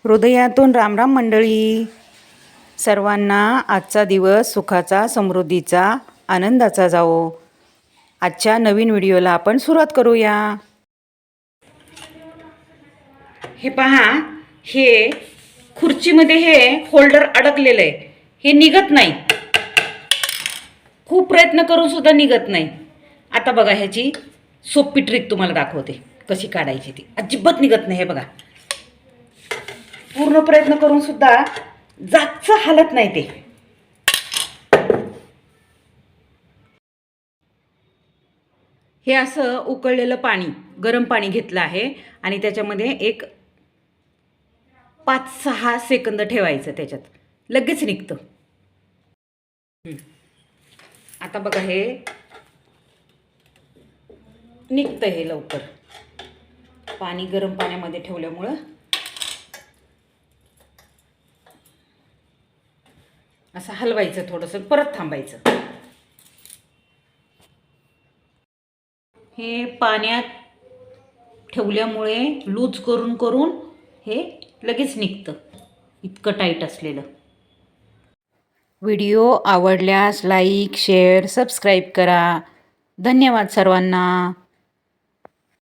हृदयातून रामराम मंडळी. सर्वांना आजचा दिवस सुखाचा, समृद्धीचा, आनंदाचा जावो. आजच्या नवीन व्हिडिओला आपण सुरुवात करूया. हे पहा, हे खुर्चीमध्ये हे होल्डर अडकलेलं आहे. हे निघत नाही. खूप प्रयत्न करून सुद्धा निघत नाही. आता बघा, ह्याची सोपी ट्रिक तुम्हाला दाखवते कशी काढायची. ती अजिबात निघत नाही. हे बघा, पूर्ण प्रयत्न करून सुद्धा जागचं हालत नाही ते. हे असं उकळलेलं पाणी, गरम पाणी घेतलं आहे आणि त्याच्यामध्ये एक 5-6 सेकंद ठेवायचं. त्याच्यात लगेच निघतं. आता बघा, हे निघतं हे लवकर. पाणी गरम पाण्यामध्ये ठेवल्यामुळं असं हलवायचं, थोडंसं परत थांबायचं. हे पाण्यात ठेवल्यामुळे लूज करून करून हे लगेच निघतं, इतकं टाईट असलेलं. व्हिडिओ आवडल्यास लाईक, शेअर, सबस्क्राईब करा. धन्यवाद सर्वांना.